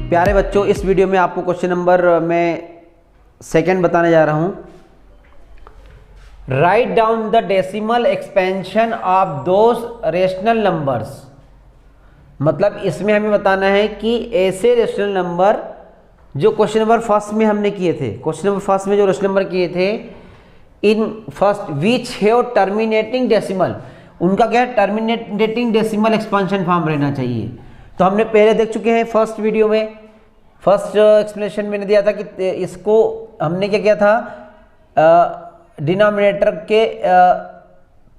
प्यारे बच्चों, इस वीडियो में आपको क्वेश्चन नंबर मैं सेकंड बताने जा रहा हूं। Write down the decimal expansion of those rational numbers. मतलब इसमें हमें बताना है कि ऐसे रेशनल नंबर जो क्वेश्चन नंबर फर्स्ट में हमने किए थे, क्वेश्चन नंबर फर्स्ट में जो रेशनल नंबर किए थे, in first which have terminating decimal, उनका क्या है, टर्मिनेटिंग डेसिमल एक्सपेंशन फॉर्म रहना चाहिए। तो हमने पहले देख चुके हैं फर्स्ट वीडियो में, फर्स्ट एक्सप्लेनेशन मैंने दिया था कि इसको हमने क्या किया था, डिनोमिनेटर के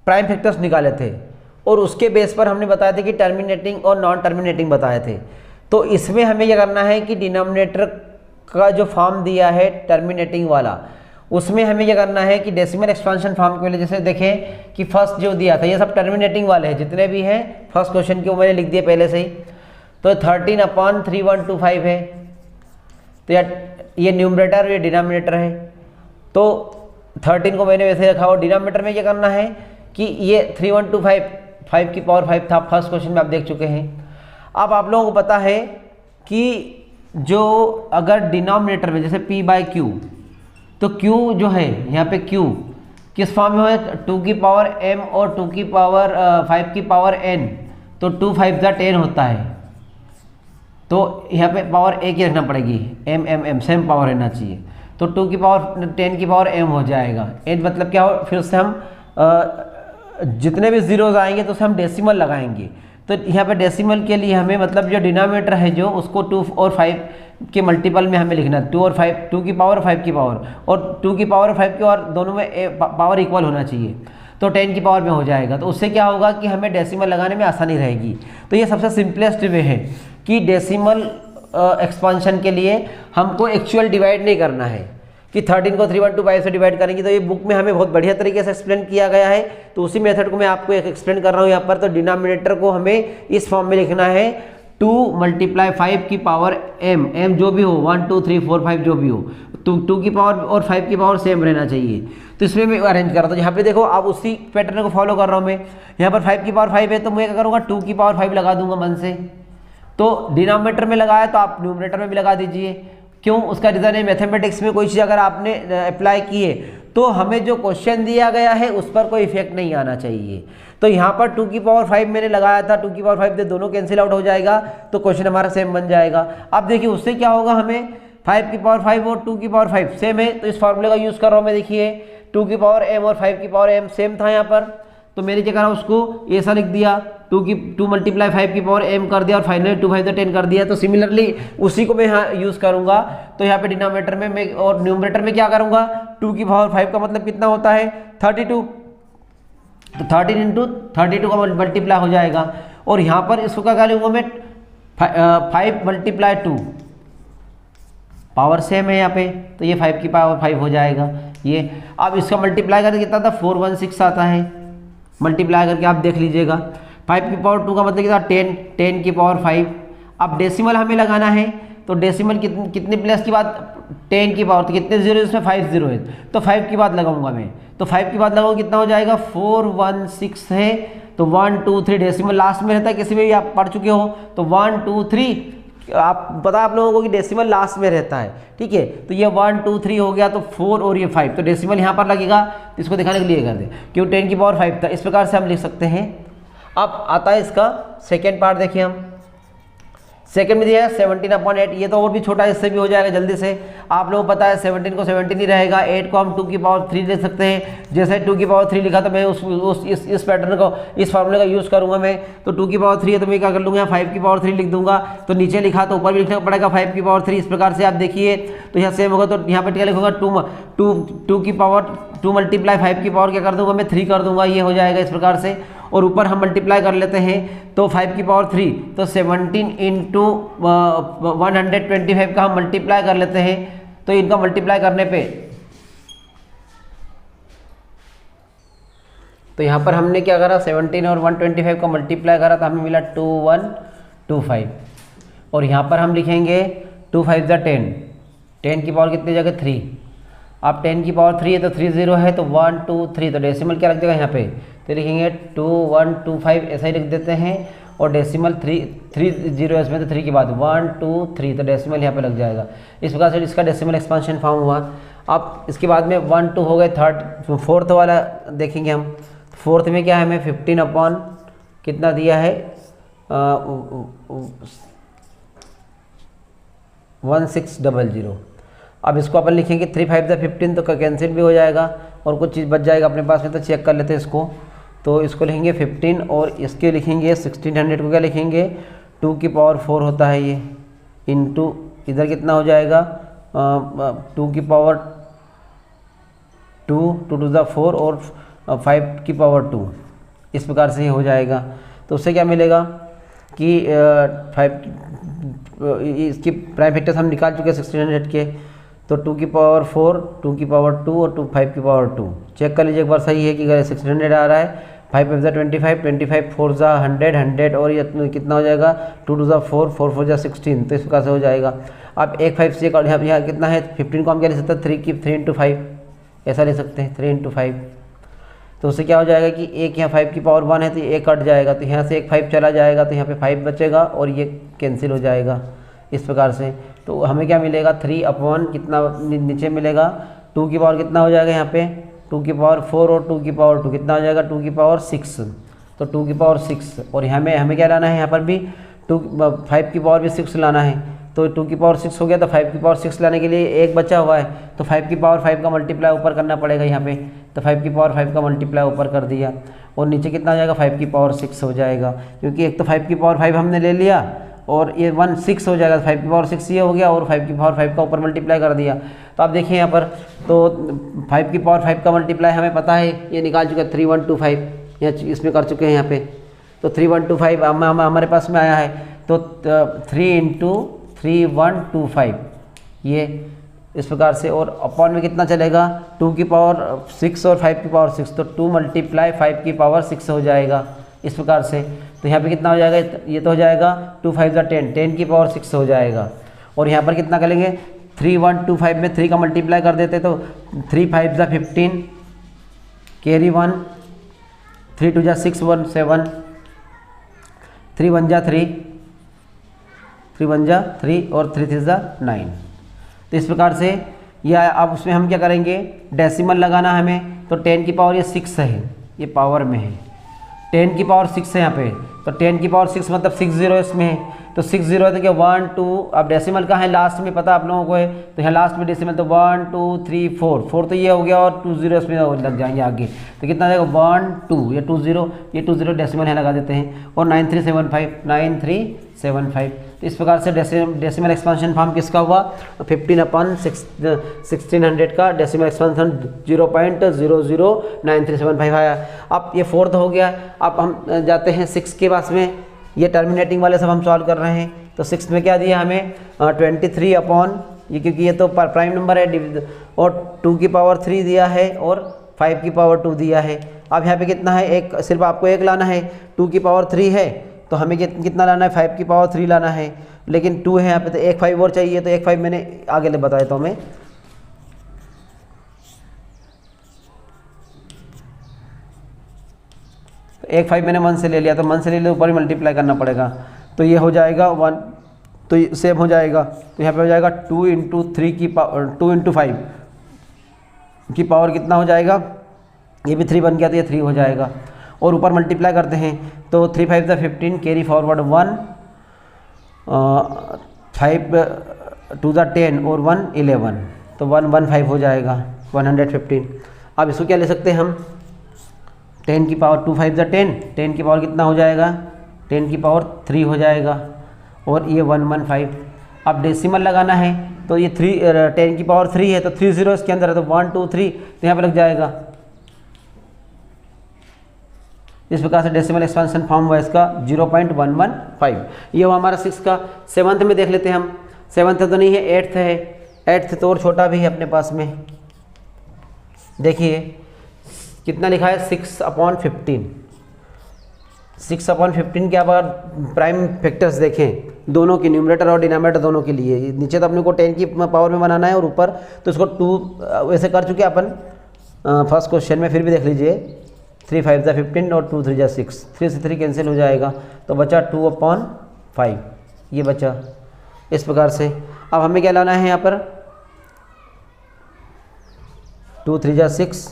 प्राइम फैक्टर्स निकाले थे और उसके बेस पर हमने बताया था कि टर्मिनेटिंग और नॉन टर्मिनेटिंग बताए थे। तो इसमें हमें क्या करना है कि डिनोमिनेटर का जो फॉर्म दिया है टर्मिनेटिंग वाला, उसमें हमें क्या करना है कि डेसिमल एक्सपेंशन फॉर्म के लिए, जैसे देखें कि फर्स्ट जो दिया था ये सब टर्मिनेटिंग वाले हैं, जितने भी हैं फर्स्ट क्वेश्चन के वो मैंने लिख दिए पहले से ही। तो 13/3125 है, तो ये न्यूमरेटर और ये डिनोमिनेटर है। तो 13 को मैंने वैसे रखा, और डिनोमिनेटर में क्या करना है कि ये 3125 5 की पावर 5 था, फर्स्ट क्वेश्चन में आप देख चुके हैं। अब आप लोगों को पता है कि जो अगर डिनोमिनेटर में जैसे p/q, तो q जो है यहाँ पे q किस फॉर्म में है, 2 की पावर m और 2 की पावर 5 की पावर n, तो 2 5 10 होता है। तो यहाँ पे पावर एक ही रखना पड़ेगी, m सेम पावर रहना चाहिए। तो 2 की पावर 10 की पावर m हो जाएगा। n मतलब क्या हो, फिर उससे हम जितने भी जीरोज आएंगे तो उससे हम डेसिमल लगाएंगे। तो यहाँ पे डेसिमल के लिए हमें मतलब जो डिनोमिनेटर है जो उसको 2 और 5 के मल्टीपल में हमें लिखना है, 2 और 5, 2 की पावर 5 की पावर, और 2 की पावर 5 की, और दोनों में पावर इक्वल होना चाहिए, तो 10 की पावर में हो जाएगा। तो उससे क्या होगा कि हमें डेसिमल लगाने में आसानी रहेगी। तो ये सबसे सिंपलेस्ट वे है कि डेसिमल एक्सपेंशन के लिए हमको एक्चुअल डिवाइड नहीं करना है कि 13 को 3125 से डिवाइड करेंगे। तो ये बुक में हमें बहुत बढ़िया तरीके से एक्सप्लेन किया गया है, तो उसी मेथड को मैं आपको एक्सप्लेन कर रहा हूँ यहाँ पर। तो डिनोमिनेटर को हमें इस फॉर्म में लिखना है, 2 × 5 की पावर m जो भी हो, 1 2 3 4 5 जो भी हो, 2 की पावर और 5 की पावर सेम रहना चाहिए। तो इसमें मैं अरेंज कर रहा हूँ। यहाँ पे देखो, आप उसी पैटर्न को फॉलो कर रहा हूँ मैं। यहाँ पर 5 की पावर 5 है, तो मैं क्या करूँगा, 2 की पावर 5 लगा दूंगा मन से। तो डिनोमिनेटर में लगाया तो आप न्यूमरेटर में भी लगा दीजिए। क्यों, उसका रीज़न है मैथमेटिक्स में कोई चीज़ अगर आपने अप्लाई की है तो हमें जो क्वेश्चन दिया गया है उस पर कोई इफेक्ट नहीं आना चाहिए। तो यहाँ पर 2 की पावर 5 मैंने लगाया था, 2 की पावर 5 से दोनों कैंसिल आउट हो जाएगा, तो क्वेश्चन हमारा सेम बन जाएगा। अब देखिए उससे क्या होगा, हमें 5 की पावर 5 और 2 की पावर 5 सेम है, तो इस फॉर्मूले का यूज़ कर रहा हूँ मैं। देखिए 2 की पावर m और 5 की पावर m सेम था यहाँ पर, तो मैंने क्या करा, उसको ऐसा लिख दिया, 2 × 5 की पावर m कर दिया, और फाइनली 2 5 10 कर दिया। तो सिमिलरली उसी को मैं यहाँ यूज़ करूँगा। तो यहाँ पे डिनोमिनेटर में मैं और न्यूमरेटर में क्या करूँगा, 2 की पावर 5 का मतलब कितना होता है, 32, तो 13 × 32 का मल्टीप्लाई हो जाएगा। और यहाँ पर इसको क्या लूँगा मैं, 5 × 2, पावर सेम है यहाँ पे, तो ये 5 की पावर 5 हो जाएगा ये। अब इसका मल्टीप्लाई करके कितना था, 416 आता है, मल्टीप्लाई करके आप देख लीजिएगा। 5 की पावर 2 का मतलब कितना, 10 की पावर 5। अब डेसिमल हमें लगाना है, तो डेसिमल कितने प्लेस की बात, 10 की पावर, तो कितने जीरो इसमें, 5 जीरो है, तो 5 की बात लगाऊंगा मैं। तो 5 की बात लगाऊंगा कितना हो जाएगा, 416 है, तो 1 2 3 डेसिमल लास्ट में रहता है, किसी में भी आप पढ़ चुके हो। तो 1 2 3 आप पता आप लोगों को कि डेसिमल लास्ट में रहता है, ठीक है। तो ये 1 2 3 हो गया, तो 4 और ये 5, तो डेसिमल यहाँ पर लगेगा। तो इसको दिखाने के लिए कर दे, क्यों 10 की पावर 5 था, इस प्रकार से हम लिख सकते हैं। अब आता है इसका सेकेंड पार्ट, देखिए हम सेकेंड में दिया है 17/8, ये तो और भी छोटा है, इससे भी हो जाएगा जल्दी से। आप लोगों को पता है 17 को 17 ही रहेगा, 8 को हम 2 की पावर 3 ले सकते हैं। जैसे 2 की पावर 3 लिखा, तो मैं इस पैटर्न को, इस फॉर्मूले का यूज़ करूंगा मैं। तो 2 की पावर 3 है, तो मैं क्या कर लूँगा, 5 की पावर 3 लिख दूंगा। तो नीचे लिखा तो ऊपर भी लिखना पड़ेगा 5 की पावर 3, इस प्रकार से आप देखिए। तो यहाँ सेम होगा, तो यहाँ पर क्या लिखूंगा, 2 की पावर 2 × 5 की पावर क्या कर दूंगा मैं, 3 कर दूंगा, ये हो जाएगा इस प्रकार से। और ऊपर हम मल्टीप्लाई कर लेते हैं, तो 5 की पावर 3, तो 17 × 125 का हम मल्टीप्लाई कर लेते हैं। तो इनका मल्टीप्लाई करने पे, तो यहाँ पर हमने क्या करा, 17 और 125 का मल्टीप्लाई करा, तो हमें मिला 2125। और यहाँ पर हम लिखेंगे 2 5 10, 10 की पावर कितनी जगह, 3। अब 10 की पावर 3 है, तो 3 0 है, तो 1 2 3, तो डेसिमल क्या रख देगा यहाँ पे, तो लिखेंगे 2125 ऐसा ही लिख देते हैं। और डेसिमल 3 जीरो इसमें तो 3 के बाद 1 2 3 तो डेसिमल यहाँ पे लग जाएगा। इस प्रकार से इसका डेसिमल एक्सपांशन फॉर्म हुआ। अब इसके बाद में 1 2 हो गए, फोर्थ वाला देखेंगे हम। फोर्थ में क्या है, हमें 15 अपॉन कितना दिया है 1600। अब इसको अपन लिखेंगे 3 5 द 15 तो कैंसिल भी हो जाएगा और कुछ चीज़ बच जाएगा अपने पास में, तो चेक कर लेते हैं इसको। तो इसको लिखेंगे 15 और इसके लिखेंगे 1600 को क्या लिखेंगे 2 की पावर 4 होता है ये, इनटू इधर कितना हो जाएगा 2 की पावर 2 2 टू द 4 और 5 की पावर 2, इस प्रकार से ये हो जाएगा। तो उससे क्या मिलेगा कि 5 इसकी प्राइम फैक्टर्स हम निकाल चुके हैं 1600 के, तो 2 की पावर 4 2 की पावर 2 और 5 की पावर 2 चेक कर लीजिए एक बार, सही है कि 1600 आ रहा है। 5 5 ज़ा 25 25 4 ज़ा 100 100 और ये कितना हो जाएगा 2 2 ज़ा 4 4 4 ज़ा 16, तो इस प्रकार से हो जाएगा। अब एक 5 से यहाँ कितना है 15 को हम क्या ले सकते हैं 3 इंटू 5 ऐसा ले सकते हैं 3 इंटू 5। तो उससे क्या हो जाएगा कि एक यहाँ 5 की पावर 1 है तो ये एक कट जाएगा, तो यहाँ से एक 5 चला जाएगा तो यहाँ पे 5 बचेगा और ये कैंसिल हो जाएगा इस प्रकार से। तो हमें क्या मिलेगा 3 अपॉन कितना नीचे मिलेगा 2 की पावर कितना हो जाएगा यहाँ पे 2 की पावर 4 और 2 की पावर 2 कितना हो जाएगा 2 की पावर 6, तो 2 की पावर 6 और यहाँ में हमें क्या लाना है यहाँ पर भी 5 की पावर भी 6 लाना है, तो 2 की पावर 6 हो गया, तो 5 की पावर 6 लाने के लिए एक बचा हुआ है, तो 5 की पावर 5 का मल्टीप्लाई ऊपर करना पड़ेगा यहाँ पे, तो 5 की पावर 5 का मल्टीप्लाई ऊपर कर दिया और नीचे कितना हो जाएगा 5 की पावर 6 हो जाएगा, क्योंकि एक तो 5 की पावर 5 हमने ले लिया और ये 1 6 हो जाएगा, 5 की पावर 6 ये हो गया और 5 की पावर 5 का ऊपर मल्टीप्लाई कर दिया। तो आप देखिए यहाँ पर तो 5 की पावर 5 का मल्टीप्लाई हमें पता है, ये निकाल चुके हैं 3125 यहाँ इसमें कर चुके हैं यहाँ पे, तो 3125 हमारे पास में आया है, तो 3 इंटू 3125 ये इस प्रकार से, और अपॉन में कितना चलेगा 2 की पावर 6 और 5 की पावर 6, तो 2 मल्टीप्लाई 5 की पावर 6 हो जाएगा इस प्रकार से। तो यहाँ पे कितना हो जाएगा ये तो हो जाएगा 2 5 ज़ा 10 10 की पावर 6 हो जाएगा, और यहाँ पर कितना करेंगे 3125 में 3 का मल्टीप्लाई कर देते तो 3 5 ज़ा 15 कैरी 1 3 2 ज़ा 6 1 7 3 1 ज़ा 3 3 1 ज़ा 3 और 3 3 ज़ा 9। तो इस प्रकार से या अब उसमें हम क्या करेंगे डेसिमल लगाना हमें, तो 10 की पावर ये 6 है, ये पावर में है 10 की पावर 6 है यहाँ पे, तो 10 की पावर 6 मतलब 6 जीरो इसमें है, तो 6 जीरो है तो क्या 1 2, अब डेसिमल का है लास्ट में पता आप लोगों को है, तो यहाँ लास्ट में डेसिमल तो 1 2 3 4 4 तो ये हो गया और 2 जीरो इसमें लग जाएंगे आगे, तो कितना जाएगा 1 2 ये 2 जीरो डेसिमल यहाँ लगा देते हैं और 9375 तो इस प्रकार से डेसिमल एक्सपांशन फॉर्म किसका हुआ 15 अपॉन 1600 का डेसिमल एक्सपांशन 0.009375 आया। अब ये फोर्थ हो गया। अब हम जाते हैं 6 के पास में, ये टर्मिनेटिंग वाले सब हम सॉल्व कर रहे हैं। तो 6 में क्या दिया हमें 23 अपॉन ये, क्योंकि ये तो प्राइम नंबर है, और 2 की पावर 3 दिया है और 5 की पावर 2 दिया है। अब यहाँ पे कितना है एक, सिर्फ आपको एक लाना है, 2 की पावर 3 है तो हमें कितना लाना है 5 की पावर 3 लाना है, लेकिन 2 है यहाँ पे तो एक 5 और चाहिए, तो एक 5 मैंने आगे ले बताया तो हमें तो एक 5 मैंने 1 से ले लिया, तो 1 से ले लिया ऊपर ही मल्टीप्लाई करना पड़ेगा, तो ये हो जाएगा 1, तो ये सेम हो जाएगा, तो यहाँ पे हो जाएगा 2 इंटू 3 की पावर 2 इंटू 5 की पावर कितना हो जाएगा, ये भी 3 बन गया तो ये 3 हो जाएगा, और ऊपर मल्टीप्लाई करते हैं तो 3 5 ज़ा 15 कैरी फॉरवर्ड 1 5 2 ज़ा 10 और 1 11, तो 115 हो जाएगा 115। अब इसको क्या ले सकते हैं हम 10 की पावर 2 5 ज़ा 10 की पावर कितना हो जाएगा 10 की पावर 3 हो जाएगा, और ये 115। अब डेसिमल लगाना है तो ये 10 की पावर 3 है तो 3 जीरो इसके अंदर है, तो 1 2 3 तो यहाँ पे लग जाएगा। इस प्रकार से डेसिमल एक्सपांशन फॉर्म हुआ इसका 0.115। ये हुआ हमारा 6 का। 7th में देख लेते हैं हम, 7th तो नहीं है 8th है, 8th तो और छोटा भी है अपने पास में। देखिए कितना लिखा है 6 अपॉन 15 के अगर प्राइम फैक्टर्स देखें दोनों की, न्यूमरेटर और डिनोमिनेटर दोनों के लिए, नीचे तो अपने को 10 की पावर में बनाना है और ऊपर तो इसको 2 वैसे कर चुके अपन फर्स्ट क्वेश्चन में, फिर भी देख लीजिए 3 5 ज़ा 15 और 2 3 ज़ा 6, 3 से 3 कैंसिल हो जाएगा, तो बचा 2/5, ये बचा इस प्रकार से। अब हमें क्या लाना है यहाँ पर, 2 3 ज़ा 6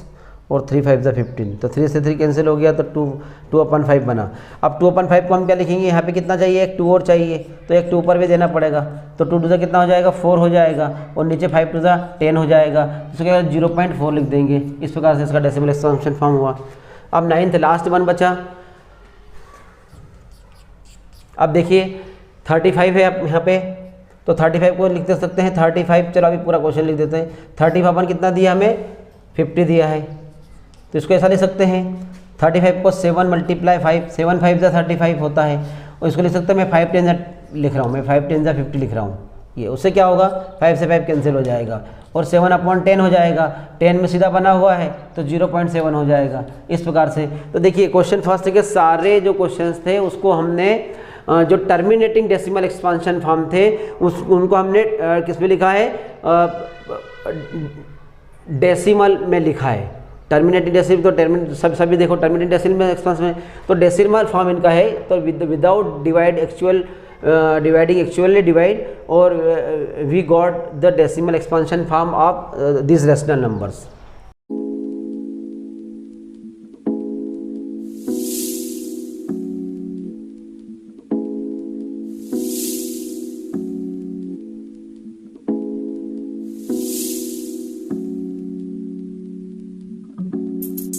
और 3 5 ज़ा 15, तो 3 से 3 कैंसिल हो गया, तो 2/5 बना। अब 2/5 को हम क्या लिखेंगे, यहाँ पे कितना चाहिए, एक 2 और चाहिए, तो एक 2 ऊपर भी देना पड़ेगा, तो 2 2 ज़ा कितना हो जाएगा, 4 हो जाएगा, और नीचे 5 2 ज़ा 10 हो जाएगा, इसको क्या 0.4 लिख देंगे। इस प्रकार से इसका डेसिमल एक्सपेंशन फॉर्म हुआ। अब 9th लास्ट वन बचा। अब देखिए 35 है यहाँ पे, तो 35 को लिख दे सकते हैं 35, चलो अभी पूरा क्वेश्चन लिख देते हैं। 35 कितना दिया हमें, 50 दिया है, तो इसको ऐसा लिख सकते हैं 35 को 7 × 5, 7 5 ज़ा 35 होता है, और इसको लिख सकते हैं, मैं 5 10 ज़ा लिख रहा हूँ, मैं 5 10 ज़ा 50 लिख रहा हूँ, ये उससे क्या होगा, 5 से 5 कैंसिल हो जाएगा, और 7/10 हो जाएगा, 10 में सीधा बना हुआ है तो 0.7 हो जाएगा, इस प्रकार से। तो देखिए क्वेश्चन फर्स्ट के सारे जो क्वेश्चंस थे उसको हमने जो टर्मिनेटिंग डेसिमल एक्सपांशन फॉर्म थे उनको हमने किस में लिखा है, डेसिमल में लिखा है। टर्मिनेटिंग डेसिमल तो सभी देखो टर्मिनेटिंग डेसिमल में एक्सपांशन में, तो डेसिमल फॉर्म इनका है, तो विदाउट डिवाइडिंग एक्चुअली डिवाइड, और we got the decimal expansion form of this rational numbers.